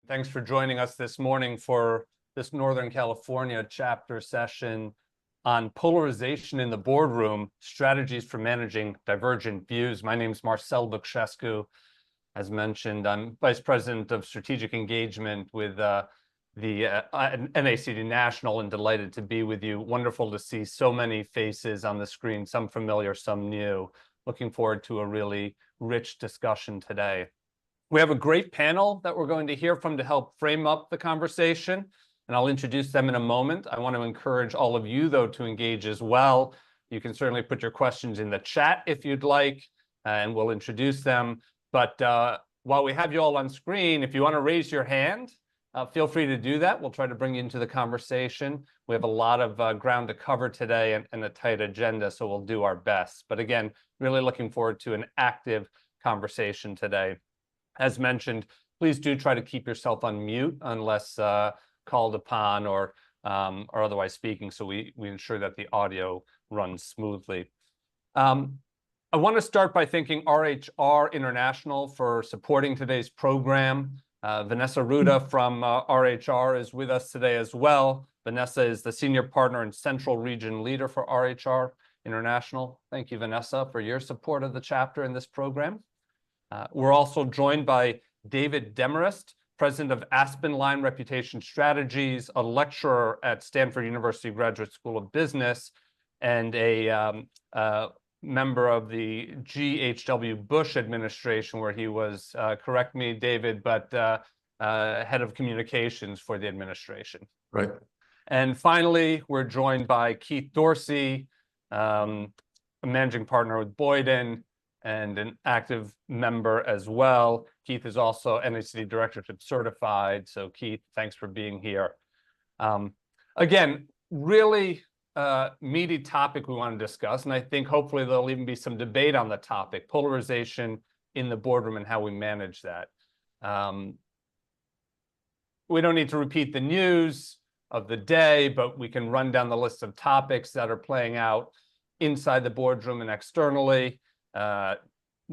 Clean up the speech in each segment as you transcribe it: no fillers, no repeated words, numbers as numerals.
Thanks for joining us this morning for this Northern California chapter session on polarization in the boardroom, strategies for managing divergent views. My name is Marcel Bucșescu. As mentioned, I'm Vice President of Strategic Engagement with the NACD National and delighted to be with you. Wonderful to see so many faces on the screen, some familiar, some new. Looking forward to a really rich discussion today. We have a great panel that we're going to hear from to help frame up the conversation, and I'll introduce them in a moment. I want to encourage all of you, though, to engage as well. You can certainly put your questions in the chat if you'd like, and we'll introduce them. But while we have you all on screen, if you want to raise your hand, feel free to do that. We'll try to bring you into the conversation. We have a lot of ground to cover today and a tight agenda, so we'll do our best. But again, really looking forward to an active conversation today. As mentioned, please do try to keep yourself on mute unless called upon or otherwise speaking, so we ensure that the audio runs smoothly. I want to start by thanking RHR International for supporting today's program. Vanessa Ruda from RHR is with us today as well. Vanessa is the Senior Partner and Central Region Leader for RHR International. Thank you, Vanessa, for your support of the chapter in this program. We're also joined by David Demarest, President of Aspen Line Reputation Strategies, a lecturer at Stanford University Graduate School of Business, and a member of the G.H.W. Bush administration, where he was, correct me, David, but head of communications for the administration. Right. And finally, we're joined by Keith Dorsey, a managing partner with Boyden, and an active member as well. Keith is also NACD Directorship certified. So Keith, thanks for being here. Again, really meaty topic we want to discuss, and I think hopefully there'll even be some debate on the topic, polarization in the boardroom and how we manage that. We don't need to repeat the news of the day, but we can run down the list of topics that are playing out inside the boardroom and externally.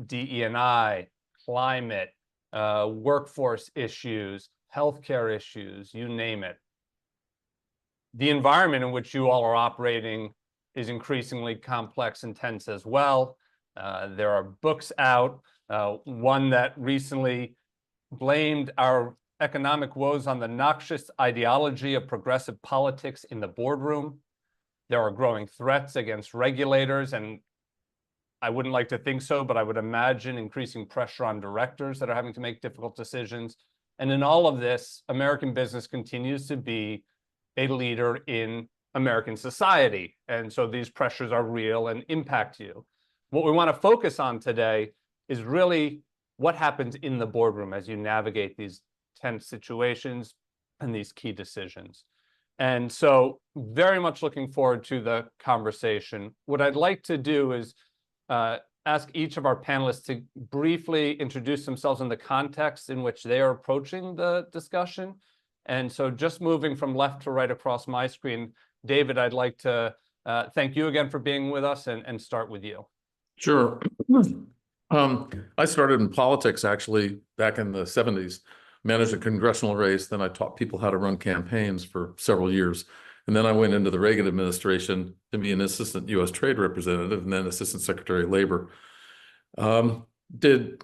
DE&I, climate, workforce issues, healthcare issues, you name it. The environment in which you all are operating is increasingly complex and tense as well. There are books out, one that recently blamed our economic woes on the noxious ideology of progressive politics in the boardroom. There are growing threats against regulators, and I wouldn't like to think so, but I would imagine increasing pressure on directors that are having to make difficult decisions. And in all of this, American business continues to be a leader in American society. And so these pressures are real and impact you. What we want to focus on today is really what happens in the boardroom as you navigate these tense situations and these key decisions. And so very much looking forward to the conversation. What I'd like to do is ask each of our panelists to briefly introduce themselves in the context in which they are approaching the discussion. And so just moving from left to right across my screen, David, I'd like to thank you again for being with us and start with you. Sure. I started in politics, actually, back in the 70s, managed a congressional race. Then I taught people how to run campaigns for several years. And then I went into the Reagan administration to be an assistant U.S. trade representative and then assistant secretary of labor. Did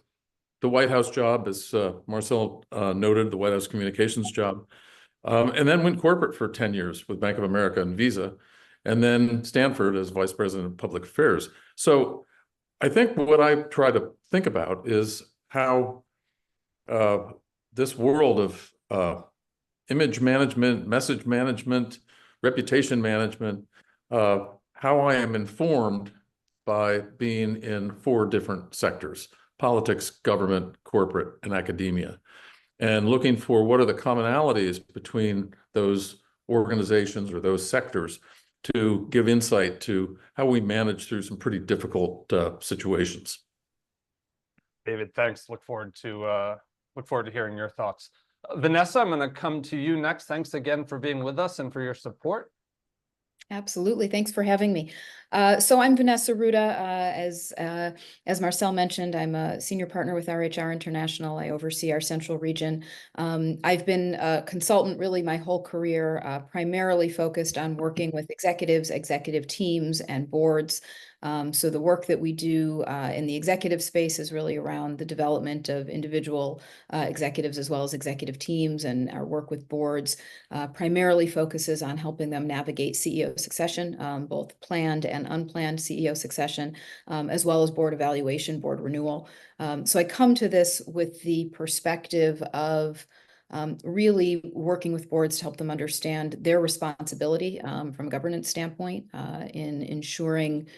the White House job, as Marcel noted, the White House communications job, and then went corporate for 10 years with Bank of America and Visa, and then Stanford as vice president of public affairs. So I think what I try to think about is how this world of image management, message management, reputation management, how I am informed by being in 4 different sectors: politics, government, corporate, and academia, and looking for what are the commonalities between those organizations or those sectors to give insight to how we manage through some pretty difficult situations. David, thanks. Look forward to hearing your thoughts. Vanessa, I'm going to come to you next. Thanks again for being with us and for your support. Absolutely. Thanks for having me. So I'm Vanessa Ruda. As Marcel mentioned, I'm a senior partner with RHR International. I oversee our central region. I've been a consultant really my whole career, primarily focused on working with executives, executive teams, and boards. So the work that we do in the executive space is really around the development of individual executives as well as executive teams, and our work with boards primarily focuses on helping them navigate CEO succession, both planned and unplanned CEO succession, as well as board evaluation, board renewal. So I come to this with the perspective of really working with boards to help them understand their responsibility from a governance standpoint in ensuring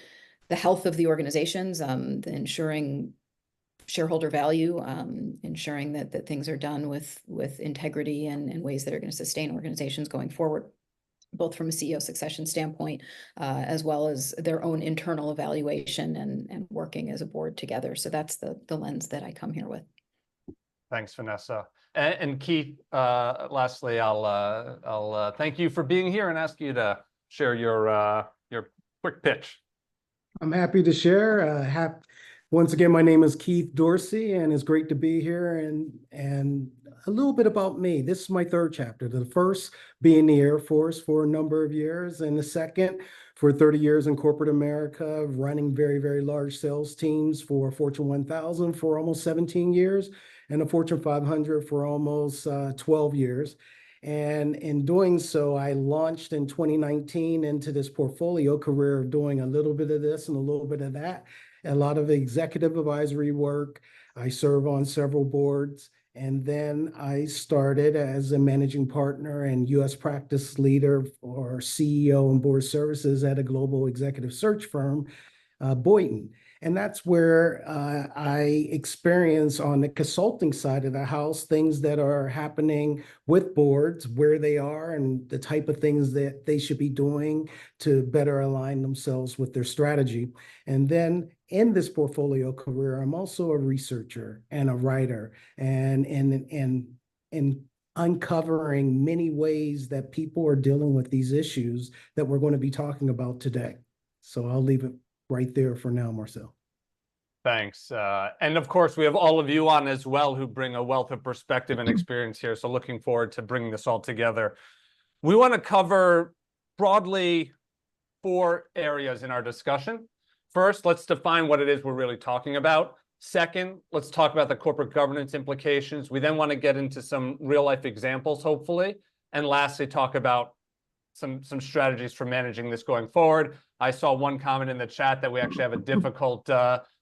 the health of the organizations, ensuring shareholder value, ensuring that things are done with integrity and in ways that are going to sustain organizations going forward, both from a CEO succession standpoint, as well as their own internal evaluation and working as a board together. So that's the lens that I come here with. Thanks, Vanessa. And Keith, lastly, I'll thank you for being here and ask you to share your quick pitch. I'm happy to share. Once again, my name is Keith Dorsey, and it's great to be here. And a little bit about me. This is my third chapter. The first being the Air Force for a number of years, and the second for 30 years in corporate America, running very, very large sales teams for Fortune 1000 for almost 17 years, and a Fortune 500 for almost 12 years. And in doing so, I launched in 2019 into this portfolio career of doing a little bit of this and a little bit of that, a lot of executive advisory work. I serve on several boards. And then I started as a managing partner and U.S. practice leader or CEO and board services at a global executive search firm, Boynton. And that's where I experience on the consulting side of the house, things that are happening with boards, where they are, and the type of things that they should be doing to better align themselves with their strategy. And then in this portfolio career, I'm also a researcher and a writer, and uncovering many ways that people are dealing with these issues that we're going to be talking about today. So I'll leave it right there for now, Marcel. Thanks. And of course, we have all of you on as well who bring a wealth of perspective and experience here. So looking forward to bringing this all together. We want to cover broadly 4 areas in our discussion. First, let's define what it is we're really talking about. Second, let's talk about the corporate governance implications. We then want to get into some real-life examples, hopefully. And lastly, talk about some strategies for managing this going forward. I saw one comment in the chat that we actually have a difficult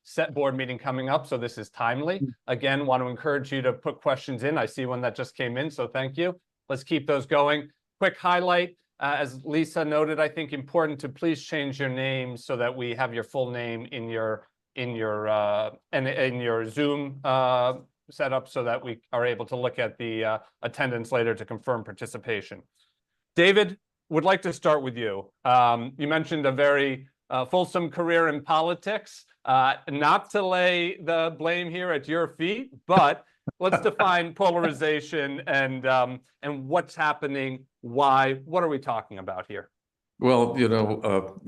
set board meeting coming up, so this is timely. Again, want to encourage you to put questions in. I see one that just came in, so thank you. Let's keep those going. Quick highlight, as Lisa noted, I think important to please change your name so that we have your full name in your Zoom setup, so that we are able to look at the attendance later to confirm participation. David, would like to start with you. You mentioned a very fulsome career in politics. Not to lay the blame here at your feet, but let's define polarization and what's happening. Why? What are we talking about here? Well, you know,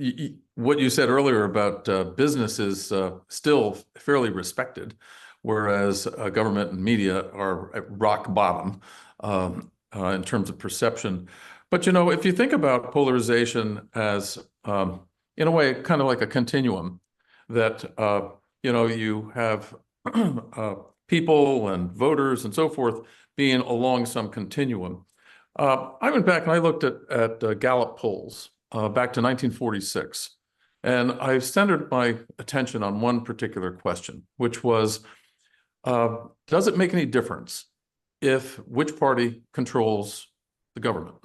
what you said earlier about business is still fairly respected, whereas government and media are at rock bottom in terms of perception. But, you know, if you think about polarization as, in a way, kind of like a continuum, that, you know, you have people and voters and so forth being along some continuum. I went back and I looked at Gallup polls back to 1946, and I centered my attention on one particular question, which was, does it make any difference if which party controls the government?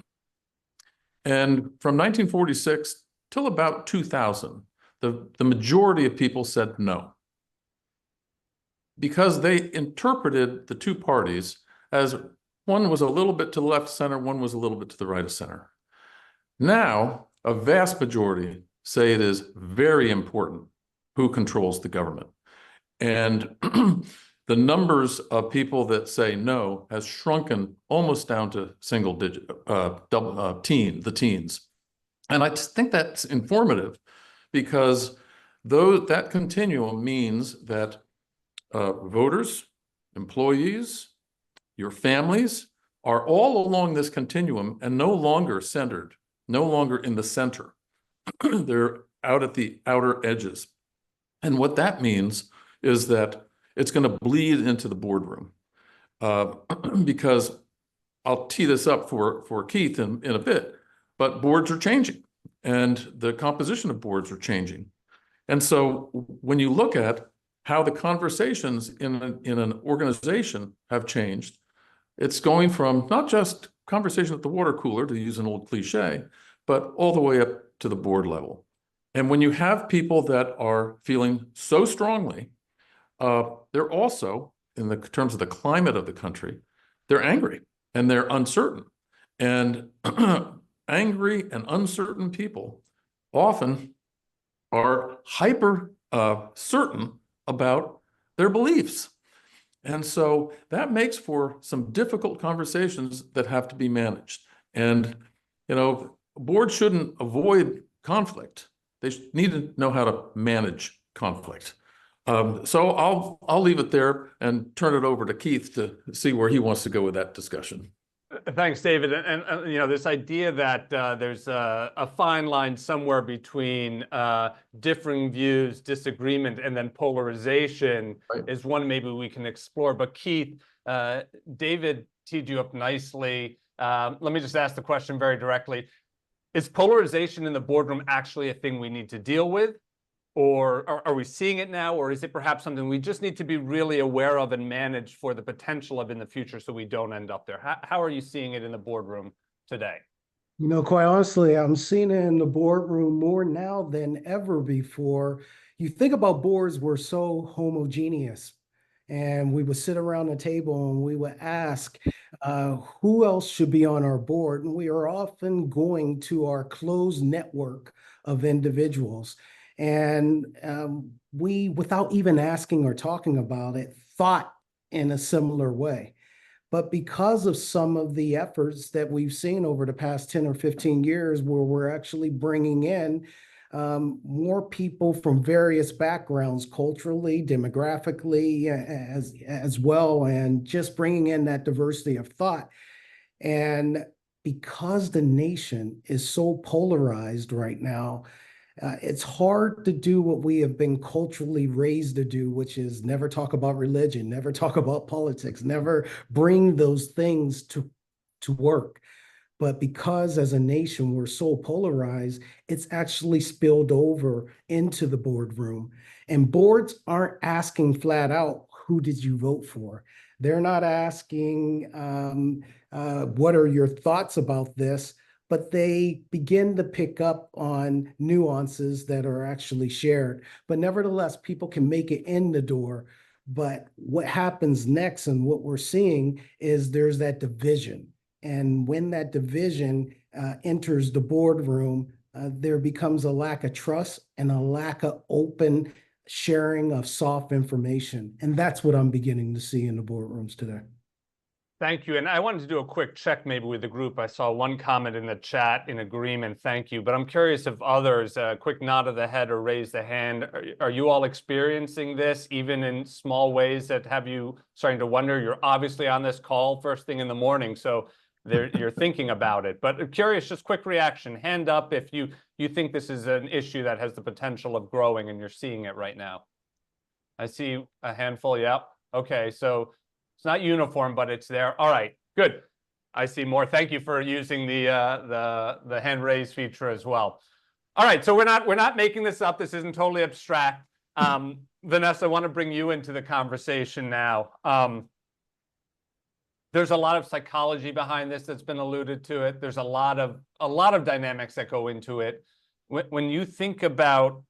And from 1946 till about 2000, the majority of people said no, because they interpreted the two parties as one was a little bit to the left of center, one was a little bit to the right of center. Now, a vast majority say it is very important who controls the government. And the numbers of people that say no has shrunken almost down to single digit, the teens. And I just think that's informative because that continuum means that voters, employees, your families are all along this continuum and no longer centered, no longer in the center. They're out at the outer edges. And what that means is that it's going to bleed into the boardroom. Because I'll tee this up for Keith in a bit, but boards are changing and the composition of boards are changing. And so when you look at how the conversations in an organization have changed, it's going from not just conversation at the water cooler, to use an old cliche, but all the way up to the board level. And when you have people that are feeling so strongly, they're also, in the terms of the climate of the country, they're angry and they're uncertain. And angry and uncertain people often are hyper certain about their beliefs. And so that makes for some difficult conversations that have to be managed. And, boards shouldn't avoid conflict. They need to know how to manage conflict. So I'll leave it there and turn it over to Keith to see where he wants to go with that discussion. Thanks, David. And this idea that there's a fine line somewhere between differing views, disagreement, and then polarization is one maybe we can explore. But Keith, David teed you up nicely. Let me just ask the question very directly. Is polarization in the boardroom actually a thing we need to deal with? Or are we seeing it now? Or is it perhaps something we just need to be really aware of and manage for the potential of in the future so we don't end up there? How are you seeing it in the boardroom today? Quite honestly, I'm seeing it in the boardroom more now than ever before. You think about boards were so homogeneous, and we would sit around the table and we would ask, who else should be on our board? And we are often going to our closed network of individuals. And we, without even asking or talking about it, thought in a similar way. But because of some of the efforts that we've seen over the past 10 or 15 years, where we're actually bringing in more people from various backgrounds, culturally, demographically, as well, and just bringing in that diversity of thought. And because the nation is so polarized right now, it's hard to do what we have been culturally raised to do, which is never talk about religion, never talk about politics, never bring those things to work. But because as a nation we're so polarized, it's actually spilled over into the boardroom. And boards aren't asking flat out, who did you vote for? They're not asking, what are your thoughts about this? But they begin to pick up on nuances that are actually shared. But nevertheless, people can make it in the door. But what happens next and what we're seeing is there's that division. And when that division enters the boardroom, there becomes a lack of trust and a lack of open sharing of soft information. And that's what I'm beginning to see in the boardrooms today. Thank you. And I wanted to do a quick check maybe with the group. I saw one comment in the chat in agreement. Thank you. But I'm curious if others, a quick nod of the head or raise the hand. Are you all experiencing this, even in small ways that have you starting to wonder? You're obviously on this call first thing in the morning, so you're thinking about it. But I'm curious, just quick reaction. Hand up if you think this is an issue that has the potential of growing and you're seeing it right now. I see a handful. Yeah. Okay. So it's not uniform, but it's there. All right, good. I see more. Thank you for using the hand raise feature as well. All right, so we're not making this up. This isn't totally abstract. Vanessa, I want to bring you into the conversation now. There's a lot of psychology behind this that's been alluded to it. There's a lot of dynamics that go into it. When you think about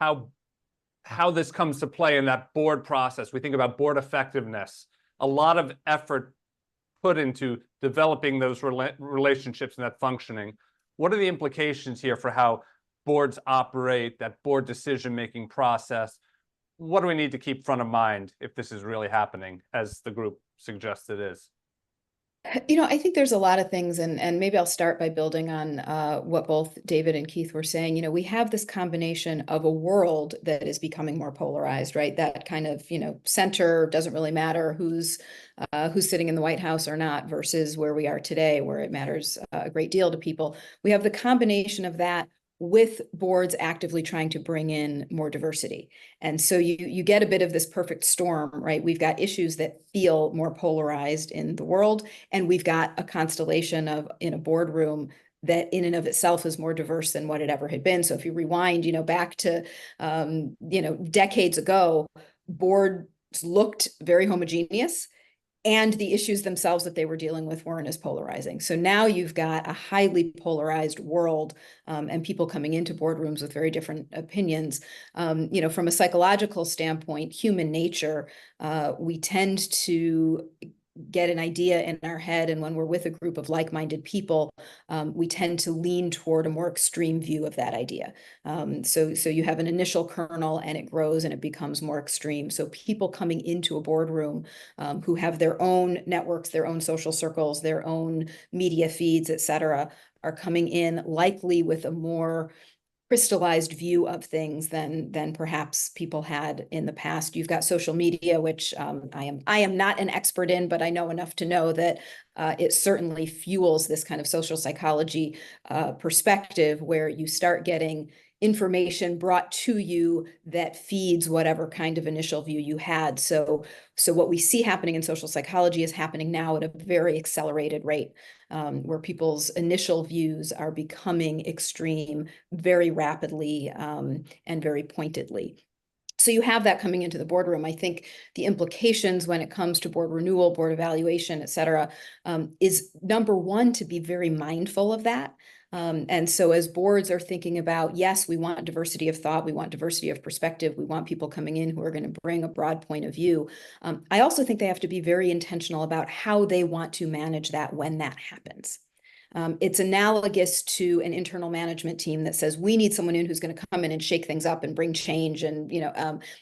how this comes to play in that board process, we think about board effectiveness, a lot of effort put into developing those relationships and that functioning. What are the implications here for how boards operate, that board decision-making process? What do we need to keep front of mind if this is really happening, as the group suggests it is? I think there's a lot of things, and maybe I'll start by building on what both David and Keith were saying. We have this combination of a world that is becoming more polarized, right? That kind of, center doesn't really matter who's sitting in the White House or not versus where we are today, where it matters a great deal to people. We have the combination of that with boards actively trying to bring in more diversity. And so you get a bit of this perfect storm, right? We've got issues that feel more polarized in the world, and we've got a constellation in a boardroom that in and of itself is more diverse than what it ever had been. So if you rewind, back to, decades ago, boards looked very homogeneous, and the issues themselves that they were dealing with weren't as polarizing. So now you've got a highly polarized world, and people coming into boardrooms with very different opinions. From a psychological standpoint, human nature, we tend to get an idea in our head, and when we're with a group of like-minded people, we tend to lean toward a more extreme view of that idea. So you have an initial kernel, and it grows and it becomes more extreme. So people coming into a boardroom who have their own networks, their own social circles, their own media feeds, et cetera, are coming in likely with a more crystallized view of things than perhaps people had in the past. You've got social media, which I am not an expert in, but I know enough to know that it certainly fuels this kind of social psychology perspective, where you start getting information brought to you that feeds whatever kind of initial view you had. So what we see happening in social psychology is happening now at a very accelerated rate, where people's initial views are becoming extreme very rapidly, and very pointedly. So you have that coming into the boardroom. I think the implications when it comes to board renewal, board evaluation, et cetera, is number one, to be very mindful of that. And so as boards are thinking about, yes, we want diversity of thought, we want diversity of perspective, we want people coming in who are going to bring a broad point of view. I also think they have to be very intentional about how they want to manage that when that happens. It's analogous to an internal management team that says, we need someone in who's going to come in and shake things up and bring change. And,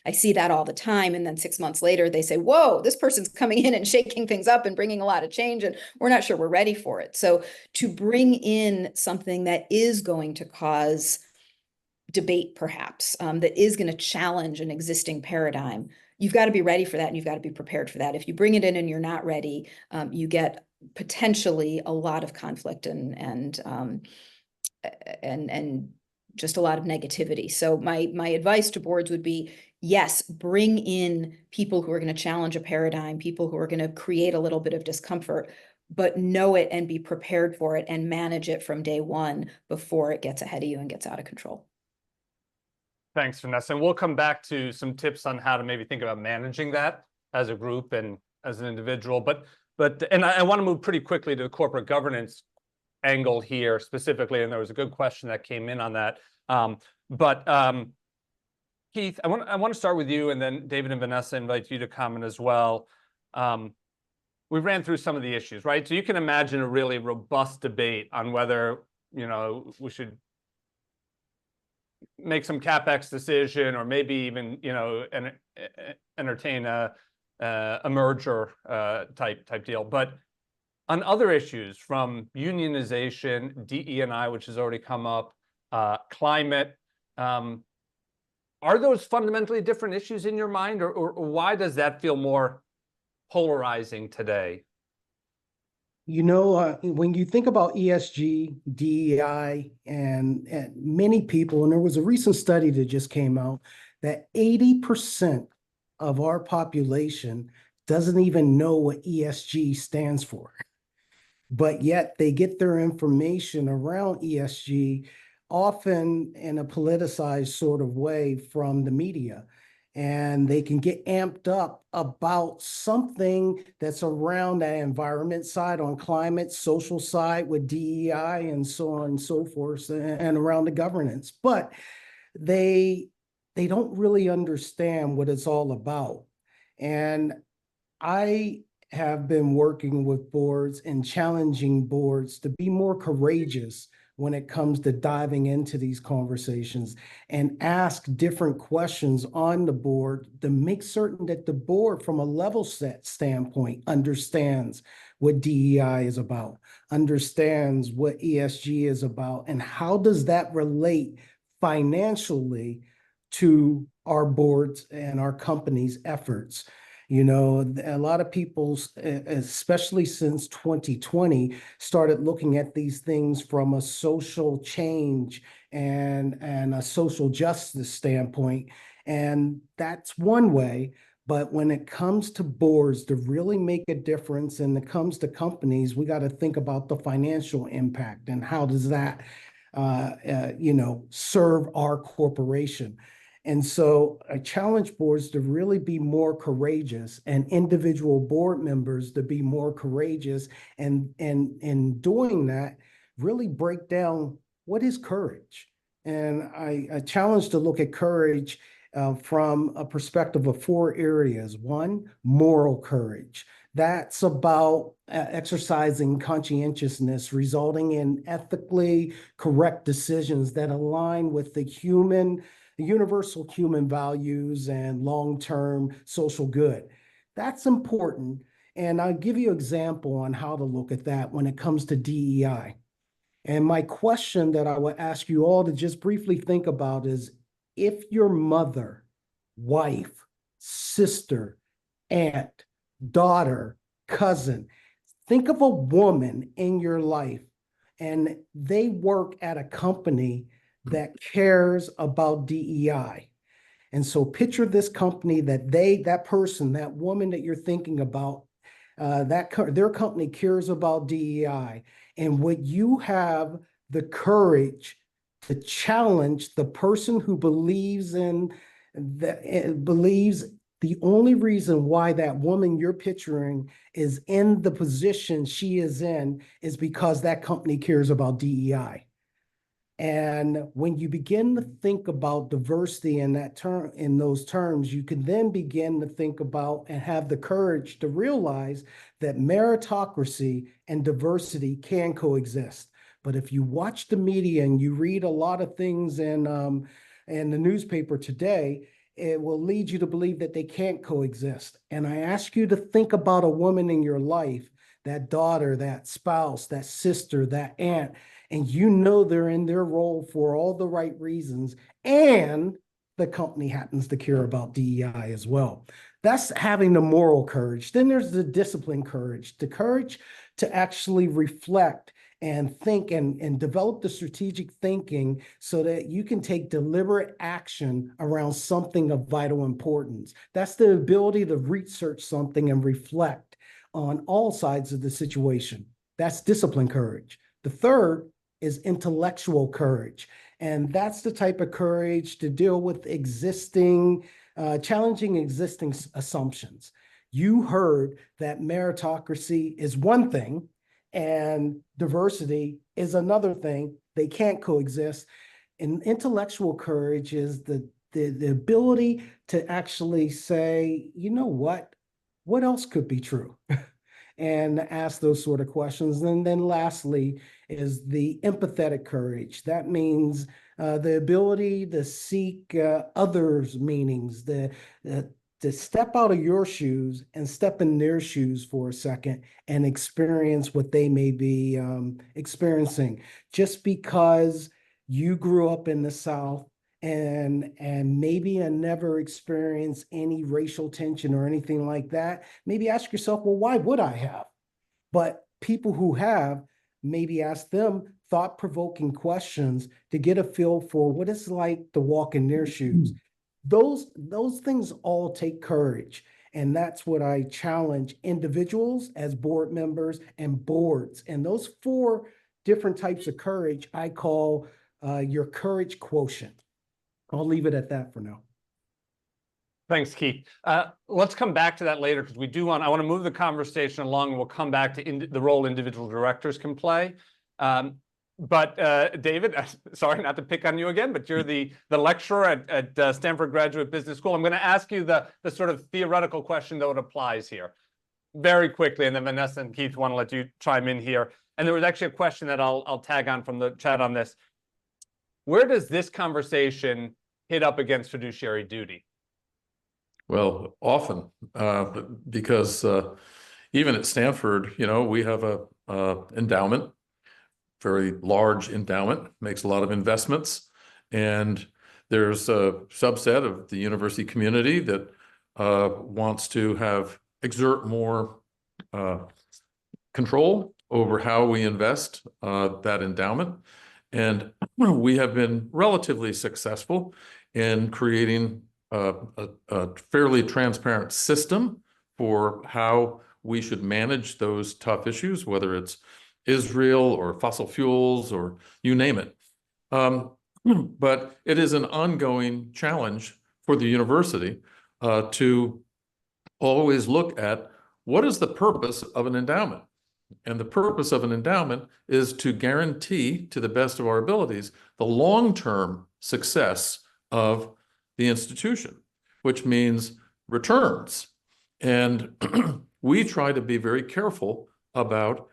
I see that all the time. And then 6 months later, they say, whoa, this person's coming in and shaking things up and bringing a lot of change, and we're not sure we're ready for it. So to bring in something that is going to cause debate, perhaps, that is going to challenge an existing paradigm, you've got to be ready for that, and you've got to be prepared for that. If you bring it in and you're not ready, you get potentially a lot of conflict and just a lot of negativity. So my advice to boards would be, yes, bring in people who are going to challenge a paradigm, people who are going to create a little bit of discomfort, but know it and be prepared for it and manage it from day one before it gets ahead of you and gets out of control. Thanks, Vanessa. And we'll come back to some tips on how to maybe think about managing that as a group and as an individual. But I want to move pretty quickly to the corporate governance angle here specifically. And there was a good question that came in on that. Keith, I want to start with you, and then David and Vanessa, invite you to comment as well. We ran through some of the issues, right? So you can imagine a really robust debate on whether, we should make some CapEx decision, or maybe even, entertain a merger type deal. But on other issues, from unionization, DE&I, which has already come up, climate, are those fundamentally different issues in your mind, or why does that feel more polarizing today? When you think about ESG, DEI, and many people, and there was a recent study that just came out that 80% of our population doesn't even know what ESG stands for. But yet they get their information around ESG often in a politicized sort of way from the media. And they can get amped up about something that's around that environment side, on climate, social side with DEI, and so on and so forth, and around the governance. But they don't really understand what it's all about. And I have been working with boards and challenging boards to be more courageous when it comes to diving into these conversations and ask different questions on the board to make certain that the board, from a level set standpoint, understands what DEI is about, understands what ESG is about, and how does that relate financially to our boards and our company's efforts. You know, a lot of people, especially since 2020, started looking at these things from a social change and a social justice standpoint. And that's one way. But when it comes to boards to really make a difference, and it comes to companies, we got to think about the financial impact and how does that, serve our corporation. And so I challenge boards to really be more courageous, and individual board members to be more courageous, and in doing that, really break down what is courage. And I challenge to look at courage from a perspective of 4 areas. One, moral courage. That's about exercising conscientiousness, resulting in ethically correct decisions that align with the universal human values and long-term social good. That's important. And I'll give you an example on how to look at that when it comes to DEI. And my question that I would ask you all to just briefly think about is, if your mother, wife, sister, aunt, daughter, cousin, think of a woman in your life and they work at a company that cares about DEI. And so picture this company that person, that woman that you're thinking about, their company cares about DEI. And would you have the courage to challenge the person who believes the only reason why that woman you're picturing is in the position she is in is because that company cares about DEI? And when you begin to think about diversity in those terms, you can then begin to think about and have the courage to realize that meritocracy and diversity can coexist. But if you watch the media and you read a lot of things in the newspaper today, it will lead you to believe that they can't coexist. And I ask you to think about a woman in your life, that daughter, that spouse, that sister, that aunt, and you know they're in their role for all the right reasons, and the company happens to care about DEI as well. That's having the moral courage. Then there's the discipline courage, the courage to actually reflect and think and develop the strategic thinking so that you can take deliberate action around something of vital importance. That's the ability to research something and reflect on all sides of the situation. That's discipline courage. The third is intellectual courage. And that's the type of courage to deal with challenging existing assumptions. You heard that meritocracy is one thing and diversity is another thing. They can't coexist. And intellectual courage is the ability to actually say, you know what else could be true? And ask those sort of questions. And then lastly is the empathetic courage. That means the ability to seek others' meanings, to step out of your shoes and step in their shoes for a second and experience what they may be experiencing. Just because you grew up in the South and maybe never experienced any racial tension or anything like that, maybe ask yourself, well, why would I have? But people who have, maybe ask them thought-provoking questions to get a feel for what it's like to walk in their shoes. Those things all take courage. And that's what I challenge individuals as board members and boards. And those 4 different types of courage I call your courage quotient. I'll leave it at that for now. Thanks, Keith. Let's come back to that later because I want to move the conversation along, and we'll come back to the role individual directors can play. But David, sorry not to pick on you again, but you're the lecturer at Stanford Graduate Business School. I'm going to ask you the sort of theoretical question, though it applies here very quickly, and then Vanessa and Keith want to let you chime in here. And there was actually a question that I'll tag on from the chat on this. Where does this conversation hit up against fiduciary duty? Well, often, because even at Stanford, we have a endowment, very large endowment, makes a lot of investments, and there's a subset of the university community that wants to exert more control over how we invest that endowment. And we have been relatively successful in creating a fairly transparent system for how we should manage those tough issues, whether it's Israel or fossil fuels or you name it. But it is an ongoing challenge for the university to always look at what is the purpose of an endowment. And the purpose of an endowment is to guarantee, to the best of our abilities, the long-term success of the institution, which means returns. And we try to be very careful about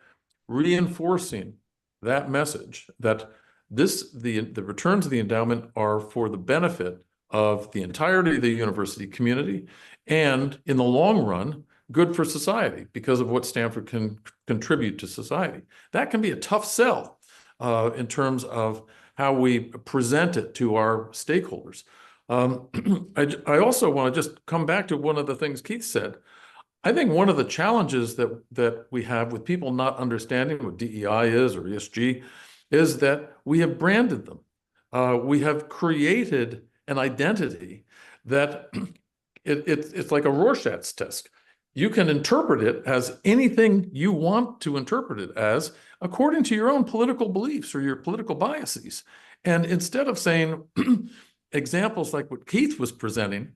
reinforcing that message that the returns of the endowment are for the benefit of the entirety of the university community, and in the long run, good for society because of what Stanford can contribute to society. That can be a tough sell in terms of how we present it to our stakeholders. I also want to just come back to one of the things Keith said. I think one of the challenges that we have with people not understanding what DEI is or ESG is that we have branded them. We have created an identity that it's like a Rorschach's test. You can interpret it as anything you want to interpret it as according to your own political beliefs or your political biases. And instead of saying examples like what Keith was presenting,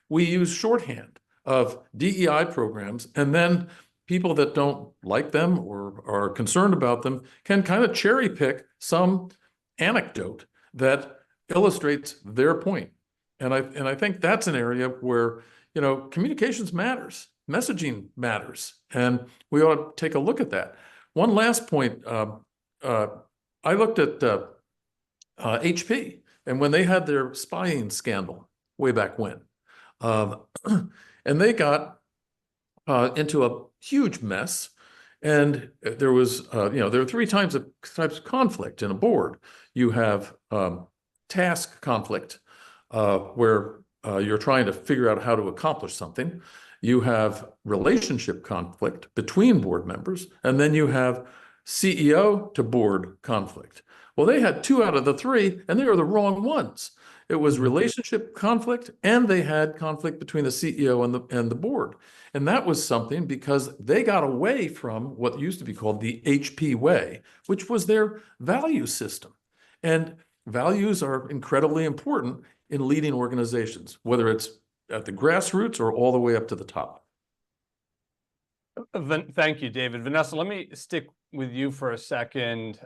we use shorthand of DEI programs, and then people that don't like them or are concerned about them can kind of cherry pick some anecdote that illustrates their point. And I think that's an area where, communications matters, messaging matters, and we ought to take a look at that. One last point, I looked at HP, and when they had their spying scandal way back when, and they got into a huge mess, and there was, there are three types of conflict in a board. You have task conflict, where you're trying to figure out how to accomplish something. You have relationship conflict between board members, and then you have CEO to board conflict. Well, they had 2 out of the 3, and they were the wrong ones. It was relationship conflict, and they had conflict between the CEO and the board. And that was something because they got away from what used to be called the HP way, which was their value system. And values are incredibly important in leading organizations, whether it's at the grassroots or all the way up to the top. Thank you, David. Vanessa, let me stick with you for a second.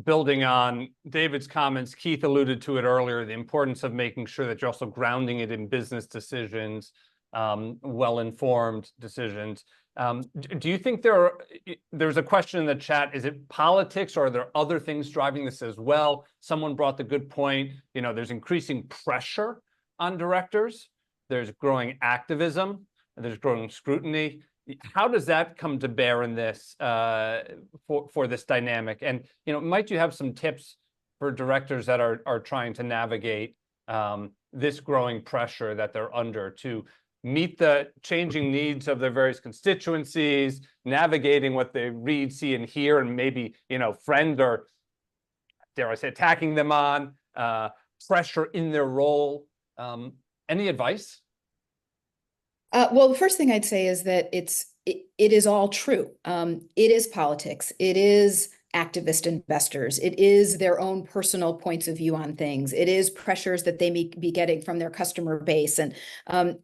Building on David's comments, Keith alluded to it earlier, the importance of making sure that you're also grounding it in business decisions, well-informed decisions. Do you think there's a question in the chat, is it politics or are there other things driving this as well? Someone brought the good point, there's increasing pressure on directors, there's growing activism, there's growing scrutiny. How does that come to bear in this for this dynamic? And might you have some tips for directors that are trying to navigate this growing pressure that they're under to meet the changing needs of their various constituencies, navigating what they read, see, and hear, and maybe friends are, dare I say, attacking them on pressure in their role? Any advice? Well, the first thing I'd say is that it is all true. It is politics. It is activist investors. It is their own personal points of view on things. It is pressures that they may be getting from their customer base. And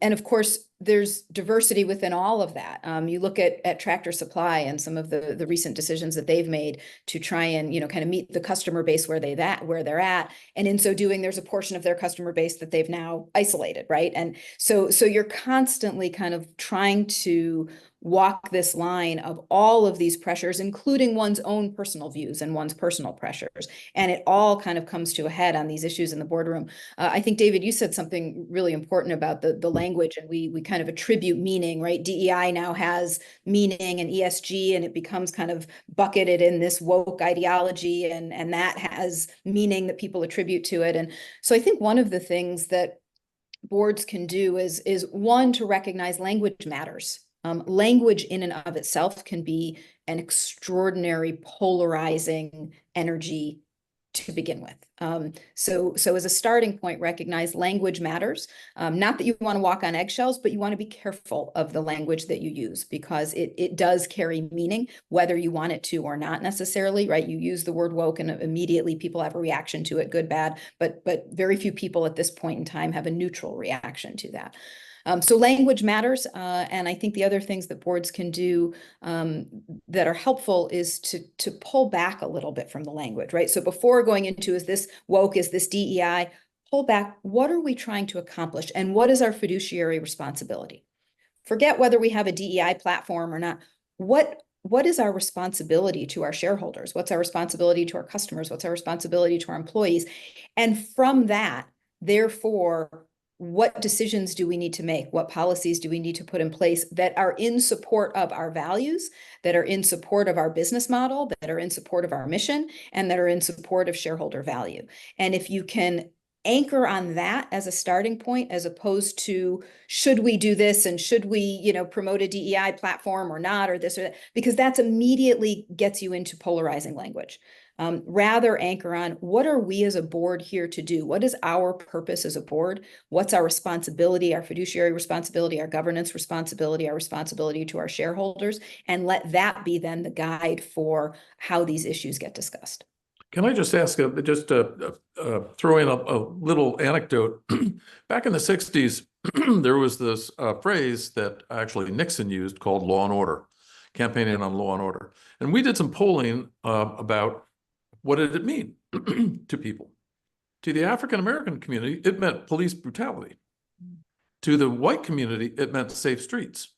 of course, there's diversity within all of that. You look at Tractor Supply and some of the recent decisions that they've made to try and, kind of meet the customer base where they're at. And in so doing, there's a portion of their customer base that they've now isolated, right? And so you're constantly kind of trying to walk this line of all of these pressures, including one's own personal views and one's personal pressures. And it all kind of comes to a head on these issues in the boardroom. I think, David, you said something really important about the language, and we kind of attribute meaning, right? DEI now has meaning, and ESG, and it becomes kind of bucketed in this woke ideology, and that has meaning that people attribute to it. And so I think one of the things that boards can do is one, to recognize language matters. Language in and of itself can be an extraordinary polarizing energy to begin with. So as a starting point, recognize language matters. Not that you want to walk on eggshells, but you want to be careful of the language that you use, because it does carry meaning, whether you want it to or not necessarily, right? You use the word woke and immediately people have a reaction to it, good, bad, but very few people at this point in time have a neutral reaction to that. So language matters. And I think the other things that boards can do that are helpful is to pull back a little bit from the language, right? So before going into, is this woke, is this DEI, pull back. What are we trying to accomplish? And what is our fiduciary responsibility? Forget whether we have a DEI platform or not. What is our responsibility to our shareholders? What's our responsibility to our customers? What's our responsibility to our employees? And from that, therefore, what decisions do we need to make? What policies do we need to put in place that are in support of our values, that are in support of our business model, that are in support of our mission, and that are in support of shareholder value? And if you can anchor on that as a starting point, as opposed to, should we do this, and should we, promote a DEI platform or not, or this or that, because that's immediately gets you into polarizing language. Rather anchor on, what are we as a board here to do? What is our purpose as a board? What's our responsibility, our fiduciary responsibility, our governance responsibility, our responsibility to our shareholders? And let that be then the guide for how these issues get discussed. Can I just ask, throw in a little anecdote? Back in the 60s, there was this phrase that actually Nixon used called law and order, campaigning on law and order. And we did some polling about what did it mean to people. To the African-American community, it meant police brutality. To the white community, it meant safe streets.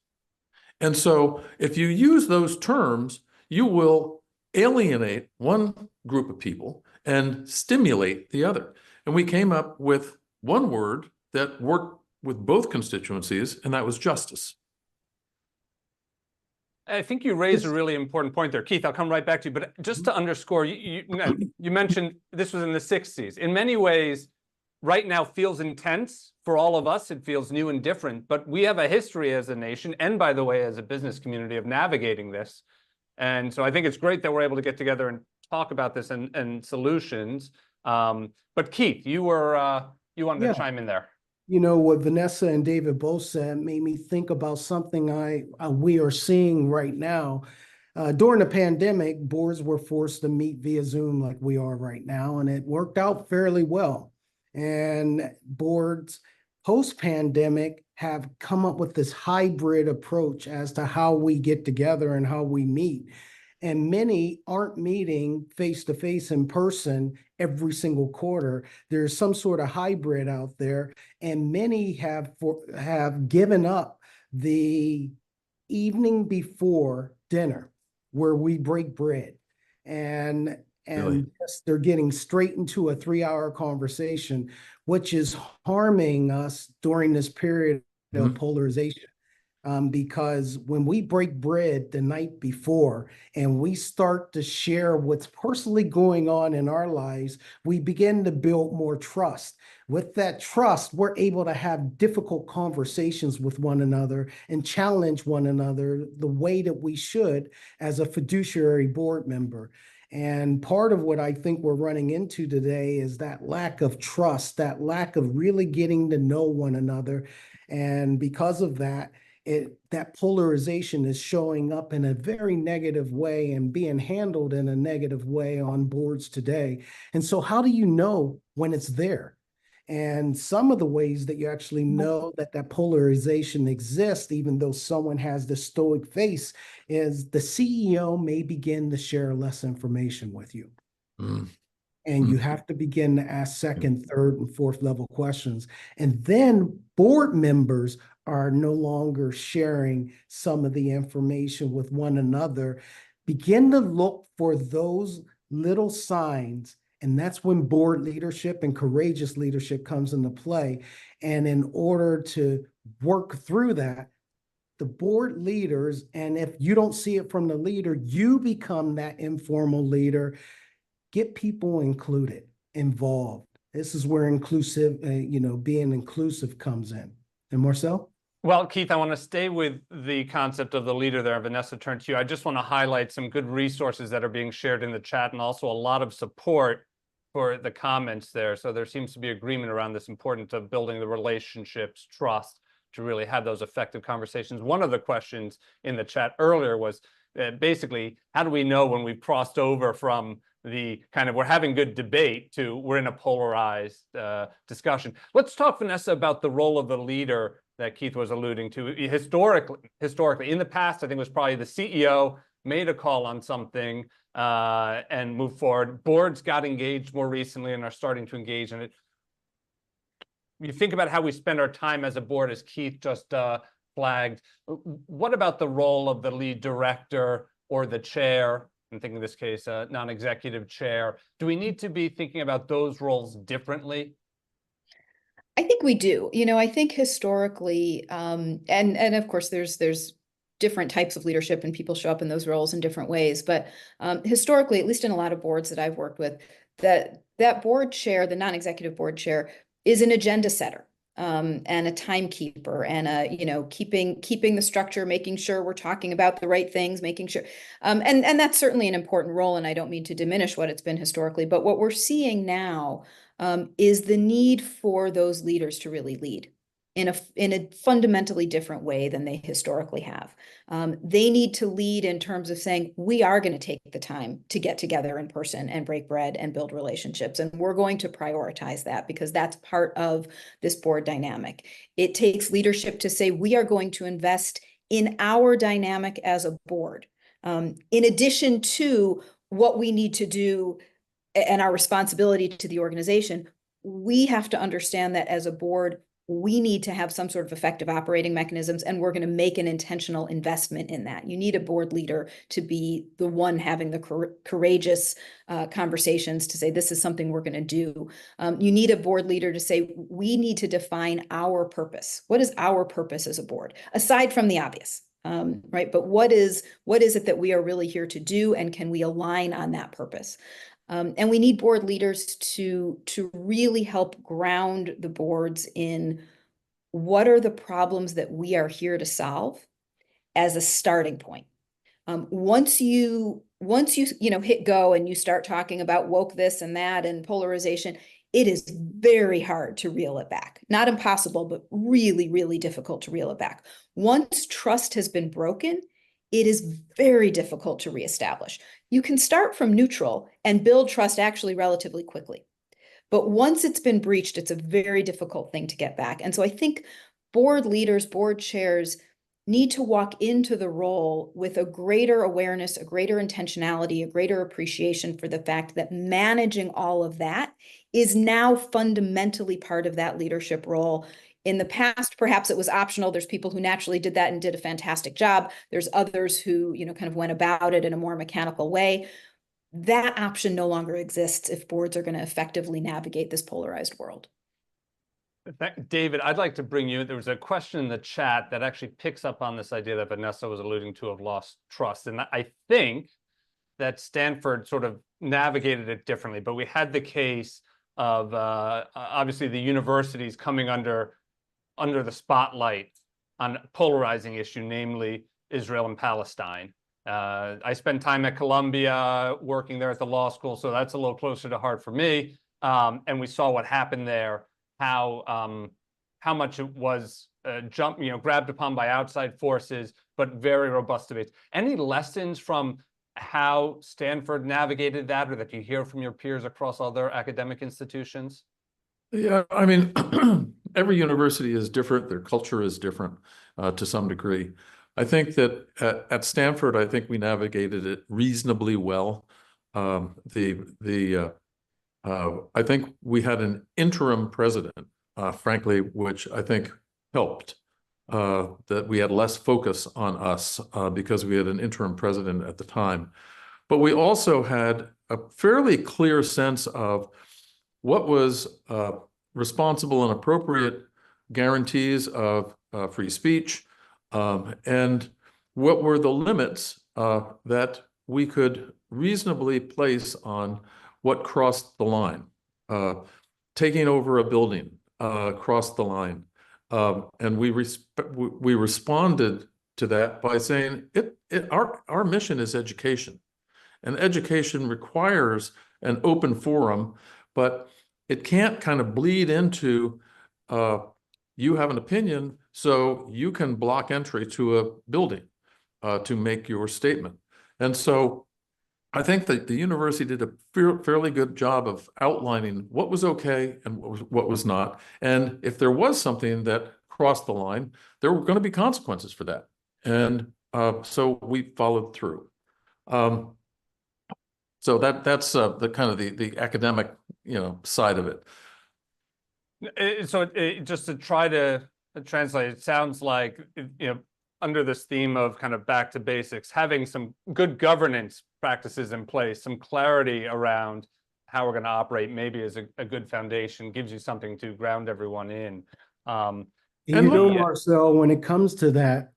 And so if you use those terms, you will alienate one group of people and stimulate the other. And we came up with one word that worked with both constituencies, and that was justice. I think you raised a really important point there. Keith, I'll come right back to you. But just to underscore, you mentioned this was in the 60s. In many ways, right now feels intense for all of us. It feels new and different. But we have a history as a nation, and by the way, as a business community, of navigating this. And so I think it's great that we're able to get together and talk about this and solutions. But Keith, you wanted to chime in there. What Vanessa and David both said made me think about something we are seeing right now. During the pandemic, boards were forced to meet via Zoom like we are right now, and it worked out fairly well. And boards post-pandemic have come up with this hybrid approach as to how we get together and how we meet. And many aren't meeting face-to-face in person every single quarter. There's some sort of hybrid out there, and many have given up the evening before dinner where we break bread. And Really? they're getting straight into a 3-hour conversation, which is harming us during this period of polarization. Because when we break bread the night before and we start to share what's personally going on in our lives, we begin to build more trust. With that trust, we're able to have difficult conversations with one another and challenge one another the way that we should as a fiduciary board member. And part of what I think we're running into today is that lack of trust, that lack of really getting to know one another. And because of that, that polarization is showing up in a very negative way and being handled in a negative way on boards today. And so how do you know when it's there? And some of the ways that you actually know that that polarization exists, even though someone has the stoic face, is the CEO may begin to share less information with you. Mm. And you have to begin to ask second, third, and fourth level questions. And then board members are no longer sharing some of the information with one another. Begin to look for those little signs. And that's when board leadership and courageous leadership comes into play. And in order to work through that, the board leaders, and if you don't see it from the leader, you become that informal leader. Get people included, involved. This is where inclusive, being inclusive comes in. And Marcel? Well, Keith, I want to stay with the concept of the leader there. Vanessa, turn to you. I just want to highlight some good resources that are being shared in the chat and also a lot of support for the comments there. So there seems to be agreement around this importance of building the relationships, trust, to really have those effective conversations. One of the questions in the chat earlier was basically, how do we know when we've crossed over from the kind of we're having good debate to we're in a polarized discussion? Let's talk, Vanessa, about the role of the leader that Keith was alluding to. Historically, in the past, I think it was probably the CEO made a call on something and moved forward. Boards got engaged more recently and are starting to engage in it. You think about how we spend our time as a board, as Keith just flagged. What about the role of the lead director or the chair? I'm thinking in this case, a non-executive chair. Do we need to be thinking about those roles differently? I think we do. I think historically, and of course, there's different types of leadership and people show up in those roles in different ways. But historically, at least in a lot of boards that I've worked with, that board chair, the non-executive board chair, is an agenda setter and a timekeeper and keeping the structure, making sure we're talking about the right things, making sure, and that's certainly an important role. And I don't mean to diminish what it's been historically, but what we're seeing now is the need for those leaders to really lead in a fundamentally different way than they historically have. They need to lead in terms of saying, we are going to take the time to get together in person and break bread and build relationships. And we're going to prioritize that because that's part of this board dynamic. It takes leadership to say, we are going to invest in our dynamic as a board, in addition to what we need to do and our responsibility to the organization. We have to understand that as a board, we need to have some sort of effective operating mechanisms, and we're going to make an intentional investment in that. You need a board leader to be the one having the courageous conversations to say, this is something we're going to do. You need a board leader to say, we need to define our purpose. What is our purpose as a board, aside from the obvious? Right? But what is it that we are really here to do, and can we align on that purpose? And we need board leaders to really help ground the boards in what are the problems that we are here to solve as a starting point. Once you hit go and you start talking about woke this and that and polarization, it is very hard to reel it back. Not impossible, but really, really difficult to reel it back. Once trust has been broken, it is very difficult to reestablish. You can start from neutral and build trust actually relatively quickly. But once it's been breached, it's a very difficult thing to get back. And so I think board leaders, board chairs need to walk into the role with a greater awareness, a greater intentionality, a greater appreciation for the fact that managing all of that is now fundamentally part of that leadership role. In the past, perhaps it was optional. There's people who naturally did that and did a fantastic job. There's others who, kind of went about it in a more mechanical way. That option no longer exists if boards are going to effectively navigate this polarized world. David, I'd like to bring you, there was a question in the chat that actually picks up on this idea that Vanessa was alluding to of lost trust. And I think that Stanford sort of navigated it differently, but we had the case of obviously the universities coming under the spotlight on a polarizing issue, namely Israel and Palestine. I spent time at Columbia working there at the law school, so that's a little closer to heart for me. And we saw what happened there, how much it was grabbed upon by outside forces, but very robust debates. Any lessons from how Stanford navigated that, or that you hear from your peers across other academic institutions? Yeah, I mean, every university is different. Their culture is different to some degree. I think that at Stanford, I think we navigated it reasonably well. I think we had an interim president, frankly, which I think helped. That we had less focus on us because we had an interim president at the time. But we also had a fairly clear sense of what was responsible and appropriate guarantees of free speech, and what were the limits that we could reasonably place on what crossed the line. Taking over a building crossed the line. And we responded to that by saying our mission is education. And education requires an open forum, but it can't kind of bleed into you have an opinion, so you can block entry to a building to make your statement. And so I think that the university did a fairly good job of outlining what was okay and what was not. And if there was something that crossed the line, there were going to be consequences for that. And so we followed through. So that's the kind of the academic, side of it. Just to try to translate, it sounds like, under this theme of kind of back to basics, having some good governance practices in place, some clarity around how we're going to operate, maybe is a good foundation, gives you something to ground everyone in. Marcel, when it comes to that,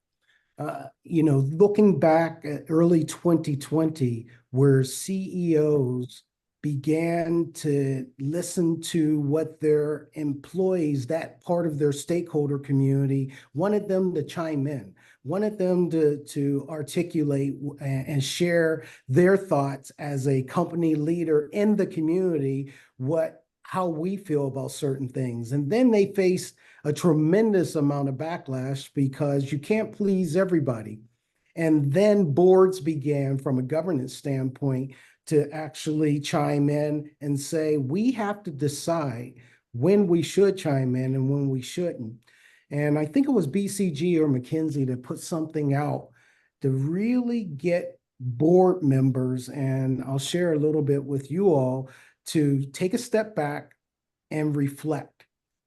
looking back at early 2020, where CEOs began to listen to what their employees, that part of their stakeholder community, wanted them to chime in, wanted them to articulate and share their thoughts as a company leader in the community, how we feel about certain things. And then they faced a tremendous amount of backlash because you can't please everybody. And then boards began, from a governance standpoint, to actually chime in and say, we have to decide when we should chime in and when we shouldn't. And I think it was BCG or McKinsey that put something out to really get board members, and I'll share a little bit with you all, to take a step back and reflect.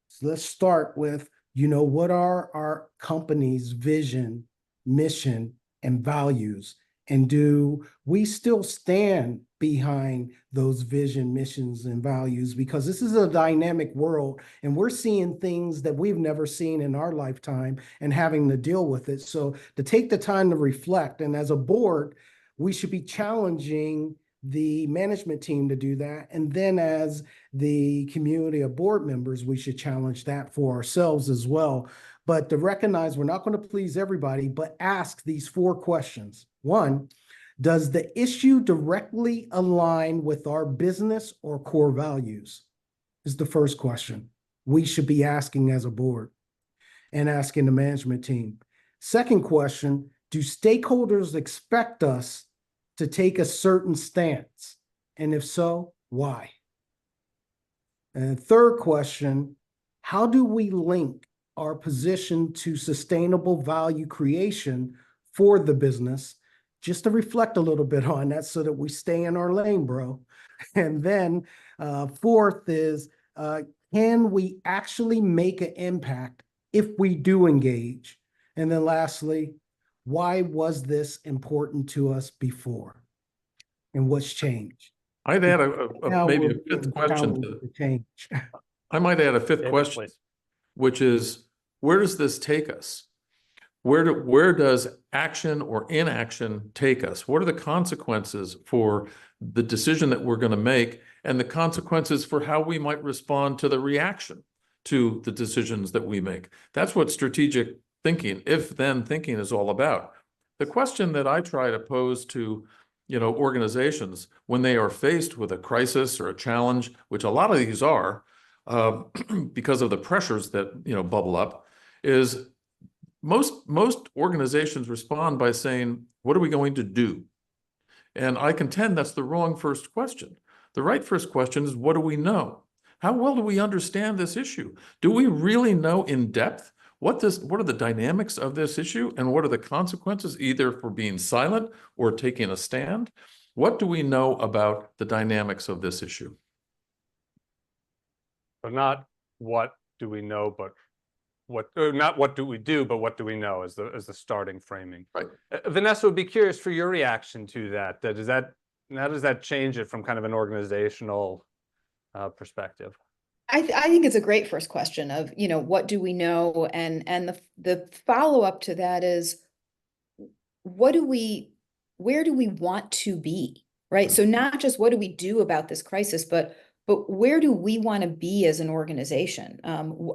So let's start with, what are our company's vision, mission, and values? And do we still stand behind those vision, missions, and values? Because this is a dynamic world, and we're seeing things that we've never seen in our lifetime and having to deal with it. So to take the time to reflect, and as a board, we should be challenging the management team to do that. And then as the community of board members, we should challenge that for ourselves as well. But to recognize we're not going to please everybody, but ask these 4 questions. 1, does the issue directly align with our business or core values? Is the first question we should be asking as a board and asking the management team. Second question, do stakeholders expect us to take a certain stance? And if so, why? And third question, how do we link our position to sustainable value creation for the business? Just to reflect a little bit on that so that we stay in our lane, bro. And then fourth is, can we actually make an impact if we do engage? And then lastly, why was this important to us before? And what's changed? I'd add maybe a fifth question to change. I might add a fifth question, please. Which is, where does this take us? Where does action or inaction take us? What are the consequences for the decision that we're going to make, and the consequences for how we might respond to the reaction to the decisions that we make? That's what strategic thinking, if-then thinking, is all about. The question that I try to pose to organizations when they are faced with a crisis or a challenge, which a lot of these are, because of the pressures that bubble up, is most organizations respond by saying, what are we going to do? And I contend that's the wrong first question. The right first question is, what do we know? How well do we understand this issue? Do we really know in depth what are the dynamics of this issue, and what are the consequences either for being silent or taking a stand? What do we know about the dynamics of this issue? So not what do we know, but not what do we do, but what do we know as the starting framing. Right. Vanessa, would be curious for your reaction to that. How does that change it from kind of an organizational perspective? I think it's a great first question of, what do we know? And the follow-up to that is, where do we want to be, right? So not just what do we do about this crisis, but where do we want to be as an organization?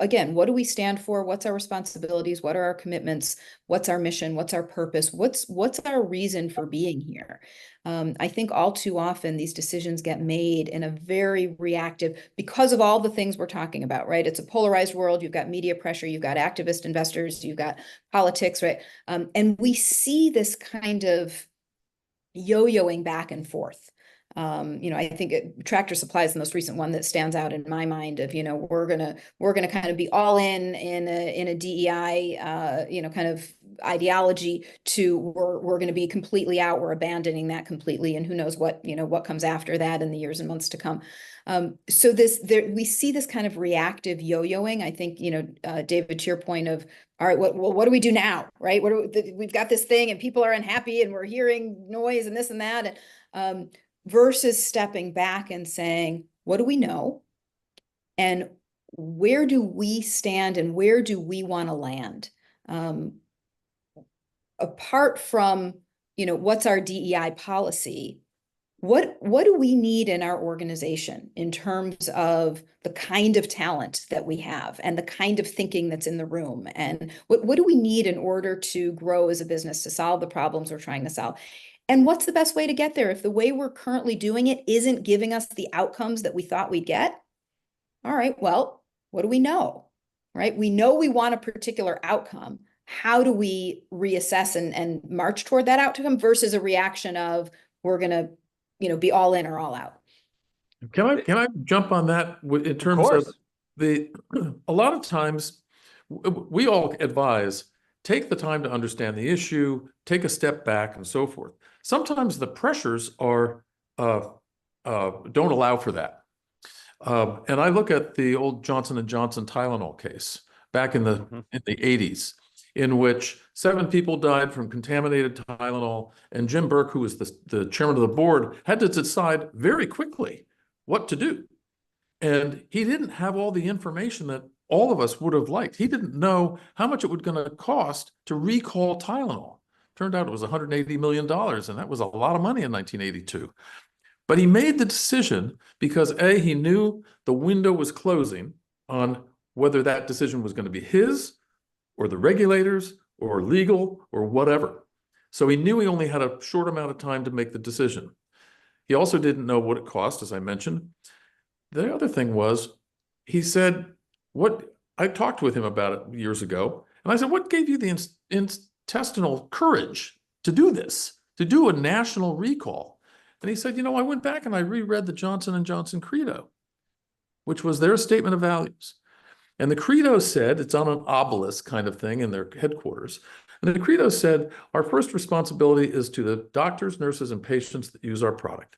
Again, what do we stand for? What's our responsibilities? What are our commitments? What's our mission? What's our purpose? What's our reason for being here? I think all too often these decisions get made in a very reactive, because of all the things we're talking about, right? It's a polarized world. You've got media pressure, you've got activist investors, you've got politics, right? And we see this kind of yo-yoing back and forth. I think Tractor Supply is the most recent one that stands out in my mind of, we're gonna kind of be all in a DEI, kind of ideology, to we're going to be completely out, we're abandoning that completely, and who knows what comes after that in the years and months to come. So we see this kind of reactive yo-yoing. I think, David, to your point of, all right, what do we do now, right? We've got this thing and people are unhappy and we're hearing noise and this and that. Versus stepping back and saying, what do we know? And where do we stand and where do we want to land? Apart from, what's our DEI policy, what do we need in our organization in terms of the kind of talent that we have and the kind of thinking that's in the room? And what do we need in order to grow as a business to solve the problems we're trying to solve? And what's the best way to get there if the way we're currently doing it isn't giving us the outcomes that we thought we'd get? All right, well, what do we know, right? We know we want a particular outcome. How do we reassess and march toward that outcome versus a reaction of, we're going to, be all in or all out? Can I jump on that in terms of a lot of times we all advise, take the time to understand the issue, take a step back and so forth. Sometimes the pressures are don't allow for that. And I look at the old Johnson & Johnson Tylenol case back in the 80s, in which 7 people died from contaminated Tylenol, and Jim Burke, who was the chairman of the board, had to decide very quickly what to do. And he didn't have all the information that all of us would have liked. He didn't know how much it was going to cost to recall Tylenol. Turned out it was $180 million, and that was a lot of money in 1982. But he made the decision because A, he knew the window was closing on whether that decision was going to be his or the regulators or legal or whatever. So he knew he only had a short amount of time to make the decision. He also didn't know what it cost, as I mentioned. The other thing was, he said, I talked with him about it years ago, and I said, what gave you the intestinal courage to do this, to do a national recall? And he said, I went back and I reread the Johnson & Johnson Credo, which was their statement of values. And the Credo said, it's on an obelisk kind of thing in their headquarters. And the Credo said, our first responsibility is to the doctors, nurses, and patients that use our product.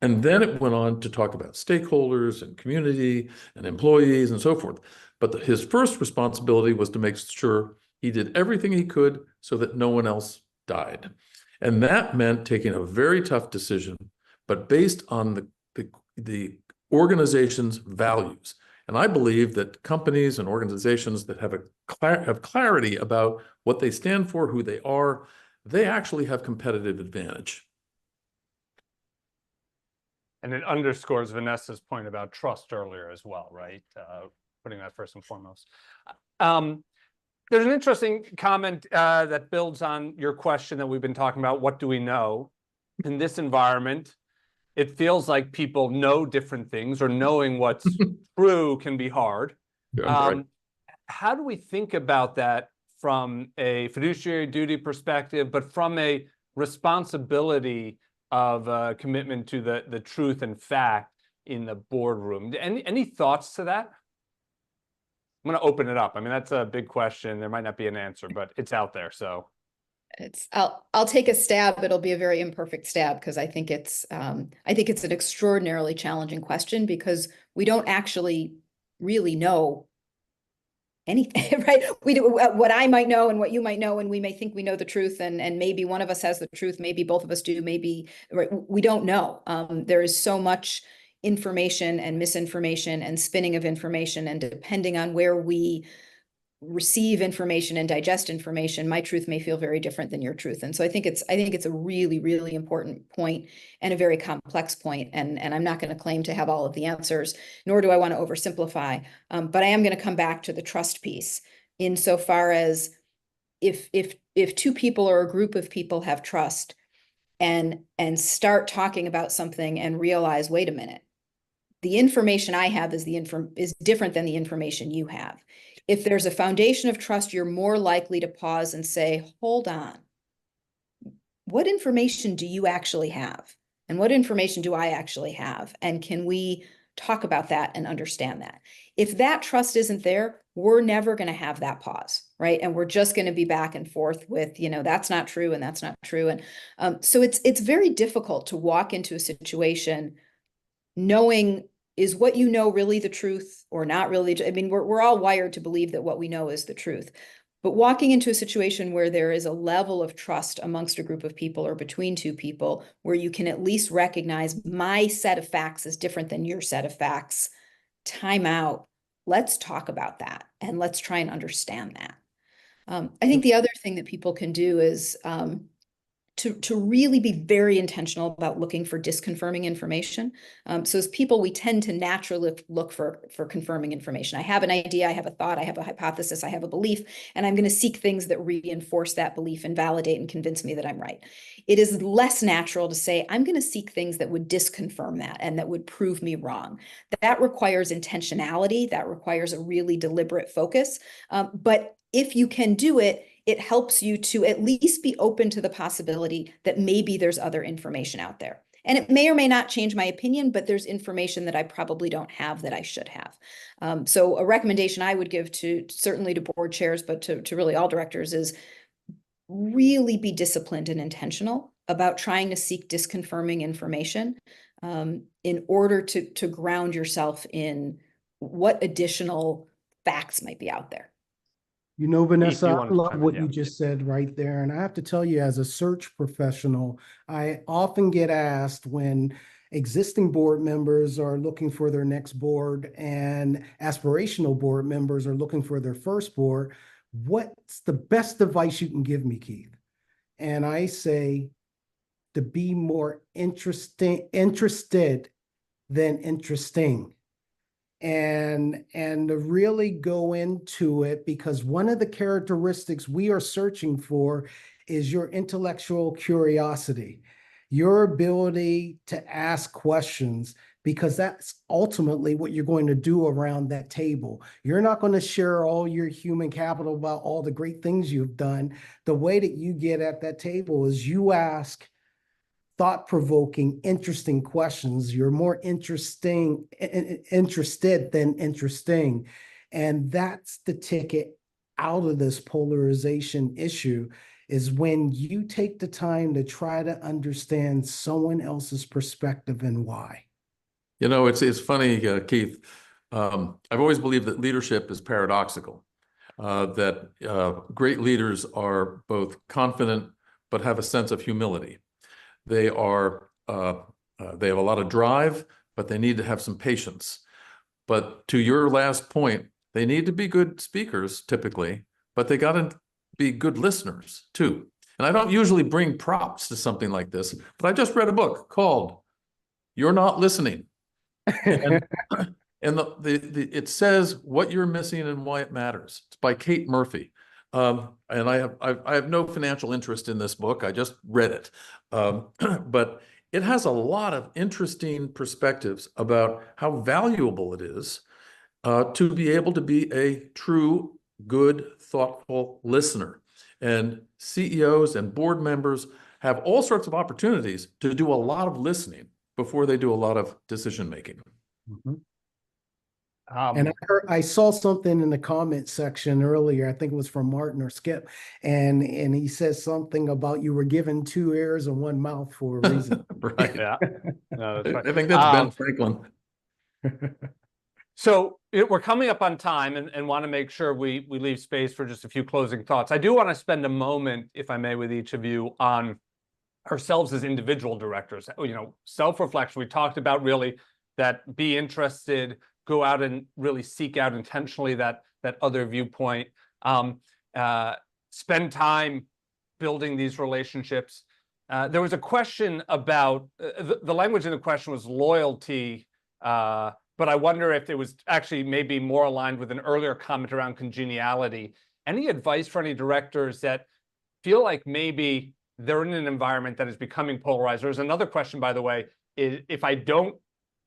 And then it went on to talk about stakeholders and community and employees and so forth. But his first responsibility was to make sure he did everything he could so that no one else died. And that meant taking a very tough decision, but based on the organization's values. And I believe that companies and organizations that have clarity about what they stand for, who they are, they actually have competitive advantage. And it underscores Vanessa's point about trust earlier as well, right? Putting that first and foremost. There's an interesting comment that builds on your question that we've been talking about. What do we know? In this environment, it feels like people know different things, or knowing what's true can be hard. Right. How do we think about that from a fiduciary duty perspective, but from a responsibility of commitment to the truth and fact? in the boardroom. Any thoughts to that? I'm going to open it up. I mean, that's a big question. There might not be an answer, but it's out there. So I'll take a stab. It'll be a very imperfect stab because I think it's an extraordinarily challenging question because we don't actually really know anything, right? We do what I might know and what you might know, and we may think we know the truth, and maybe one of us has the truth, maybe both of us do, maybe right, we don't know. There is so much information and misinformation and spinning of information, and depending on where we receive information and digest information, my truth may feel very different than your truth. And so I think it's a really, really important point and a very complex point. And I'm not going to claim to have all of the answers, nor do I want to oversimplify. But I am going to come back to the trust piece insofar as if two people or a group of people have trust and start talking about something and realize, wait a minute, the information I have is different than the information you have. If there's a foundation of trust, you're more likely to pause and say, hold on, what information do you actually have? And what information do I actually have? And can we talk about that and understand that? If that trust isn't there, we're never going to have that pause, right? And we're just going to be back and forth with, that's not true and that's not true. And so it's very difficult to walk into a situation knowing, is what you know really the truth or not really? I mean, we're all wired to believe that what we know is the truth. But walking into a situation where there is a level of trust amongst a group of people or between two people, where you can at least recognize my set of facts is different than your set of facts, time out. Let's talk about that and let's try and understand that. I think the other thing that people can do is to really be very intentional about looking for disconfirming information. So as people, we tend to naturally look for confirming information. I have an idea, I have a thought, I have a hypothesis, I have a belief, and I'm going to seek things that reinforce that belief and validate and convince me that I'm right. It is less natural to say, I'm going to seek things that would disconfirm that and that would prove me wrong. That requires intentionality, that requires a really deliberate focus. But if you can do it, it helps you to at least be open to the possibility that maybe there's other information out there. And it may or may not change my opinion, but there's information that I probably don't have that I should have. So a recommendation I would give certainly to board chairs, but to really all directors, is really be disciplined and intentional about trying to seek disconfirming information in order to ground yourself in what additional facts might be out there. Vanessa, I love what you just said right there. And I have to tell you, as a search professional, I often get asked when existing board members are looking for their next board and aspirational board members are looking for their first board, what's the best advice you can give me, Keith? And I say to be more interested than interesting. And to really go into it, because one of the characteristics we are searching for is your intellectual curiosity, your ability to ask questions, because that's ultimately what you're going to do around that table. You're not going to share all your human capital about all the great things you've done. The way that you get at that table is you ask thought-provoking, interesting questions. You're more interested than interesting. And that's the ticket out of this polarization issue, is when you take the time to try to understand someone else's perspective and why. It's funny, Keith. I've always believed that leadership is paradoxical, that great leaders are both confident but have a sense of humility. They have a lot of drive, but they need to have some patience. But to your last point, they need to be good speakers typically, but they got to be good listeners too. And I don't usually bring props to something like this, but I just read a book called "You're Not Listening," and it says what you're missing and why it matters. It's by Kate Murphy. And I have no financial interest in this book. I just read it. But it has a lot of interesting perspectives about how valuable it is to be able to be a true, good, thoughtful listener. And CEOs and board members have all sorts of opportunities to do a lot of listening before they do a lot of decision making. Mhm. And I saw something in the comment section earlier. I think it was from Martin or Skip, and he says something about you were given two ears and one mouth for a reason. Right. Yeah, no, that's right. I think that's Ben Franklin. So we're coming up on time and want to make sure we leave space for just a few closing thoughts. I do want to spend a moment, if I may, with each of you on ourselves as individual directors. You know, self-reflection. We talked about really that be interested, go out and really seek out intentionally that other viewpoint. Spend time building these relationships. There was a question about the language in the question was loyalty. But I wonder if it was actually maybe more aligned with an earlier comment around congeniality. Any advice for any directors that feel like maybe they're in an environment that is becoming polarized? There's another question, by the way, is if I don't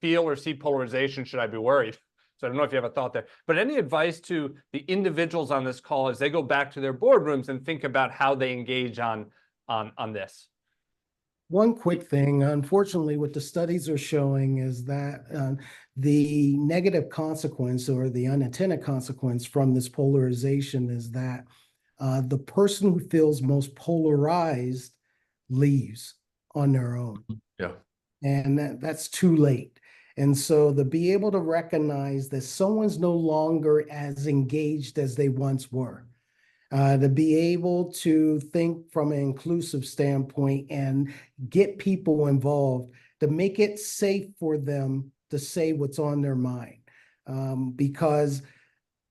feel or see polarization, should I be worried? So I don't know if you have a thought there. But any advice to the individuals on this call as they go back to their boardrooms and think about how they engage on this? One quick thing, unfortunately, what the studies are showing is that the negative consequence or the unintended consequence from this polarization is that the person who feels most polarized leaves on their own. Yeah. And that's too late. And so to be able to recognize that someone's no longer as engaged as they once were, to be able to think from an inclusive standpoint and get people involved, to make it safe for them to say what's on their mind. Because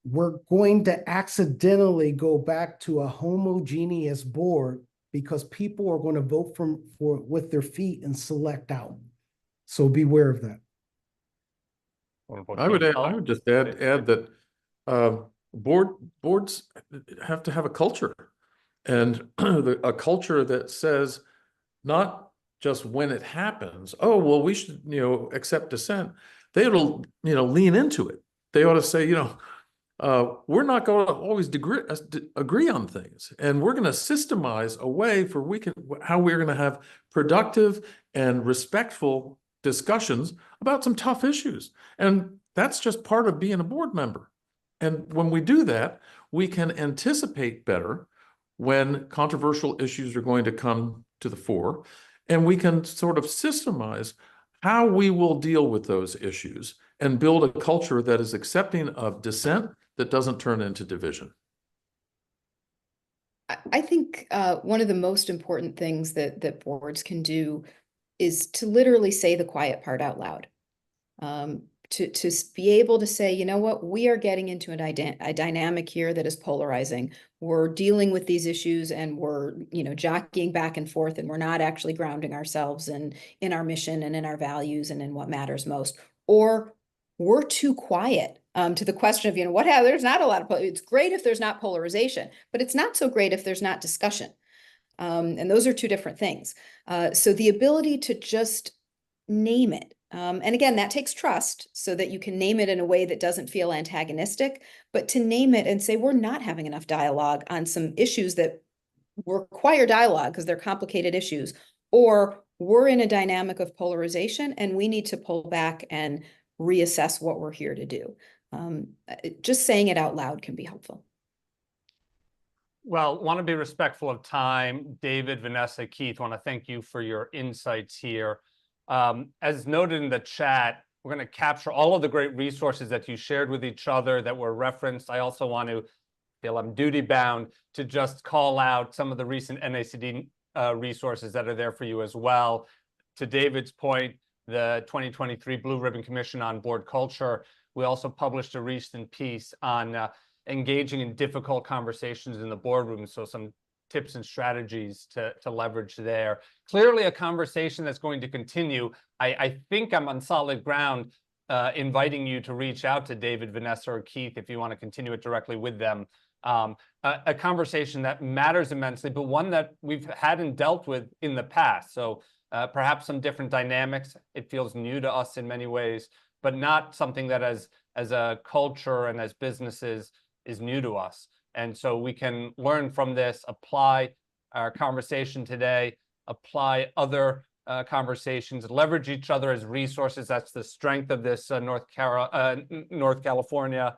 we're going to accidentally go back to a homogeneous board because people are going to vote for with their feet and select out. So beware of that. I would just add that boards have to have a culture, and a culture that says not just when it happens, oh well, we should accept dissent. They ought to lean into it. They ought to say, we're not going to always agree on things, and we're going to systemize a way for how we're going to have productive and respectful discussions about some tough issues. And that's just part of being a board member. And when we do that, we can anticipate better when controversial issues are going to come to the fore, and we can sort of systemize how we will deal with those issues and build a culture that is accepting of dissent that doesn't turn into division. I think one of the most important things that boards can do is to literally say the quiet part out loud. To be able to say, you know what, we are getting into a dynamic here that is polarizing. We're dealing with these issues and we're, jockeying back and forth, and we're not actually grounding ourselves in our mission and in our values and in what matters most. Or we're too quiet. To the question of, there's not a lot of, it's great if there's not polarization, but it's not so great if there's not discussion. And those are two different things. So the ability to just name it. And again, that takes trust so that you can name it in a way that doesn't feel antagonistic, but to name it and say, we're not having enough dialogue on some issues that require dialogue because they're complicated issues, or we're in a dynamic of polarization and we need to pull back and reassess what we're here to do. Just saying it out loud can be helpful. Well, want to be respectful of time. David, Vanessa, Keith, want to thank you for your insights here. As noted in the chat, we're going to capture all of the great resources that you shared with each other that were referenced. I also want to feel I'm duty bound to just call out some of the recent NACD resources that are there for you as well. To David's point, the 2023 Blue Ribbon Commission on Board Culture. We also published a recent piece on engaging in difficult conversations in the boardroom. So some tips and strategies to leverage there. Clearly a conversation that's going to continue. I think I'm on solid ground inviting you to reach out to David, Vanessa, or Keith if you want to continue it directly with them. A conversation that matters immensely, but one that we've had and dealt with in the past. So perhaps some different dynamics. It feels new to us in many ways, but not something that as a culture and as businesses is new to us. And so we can learn from this, apply our conversation today, apply other conversations, leverage each other as resources. That's the strength of this North California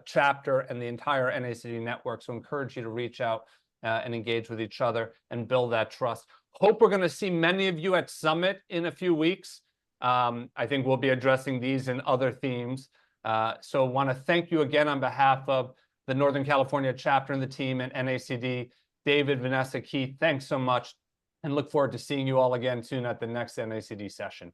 chapter and the entire NACD network. So encourage you to reach out and engage with each other and build that trust. Hope we're going to see many of you at Summit in a few weeks. I think we'll be addressing these and other themes. So want to thank you again on behalf of the Northern California chapter and the team at NACD. David, Vanessa, Keith, thanks so much, and look forward to seeing you all again soon at the next NACD session.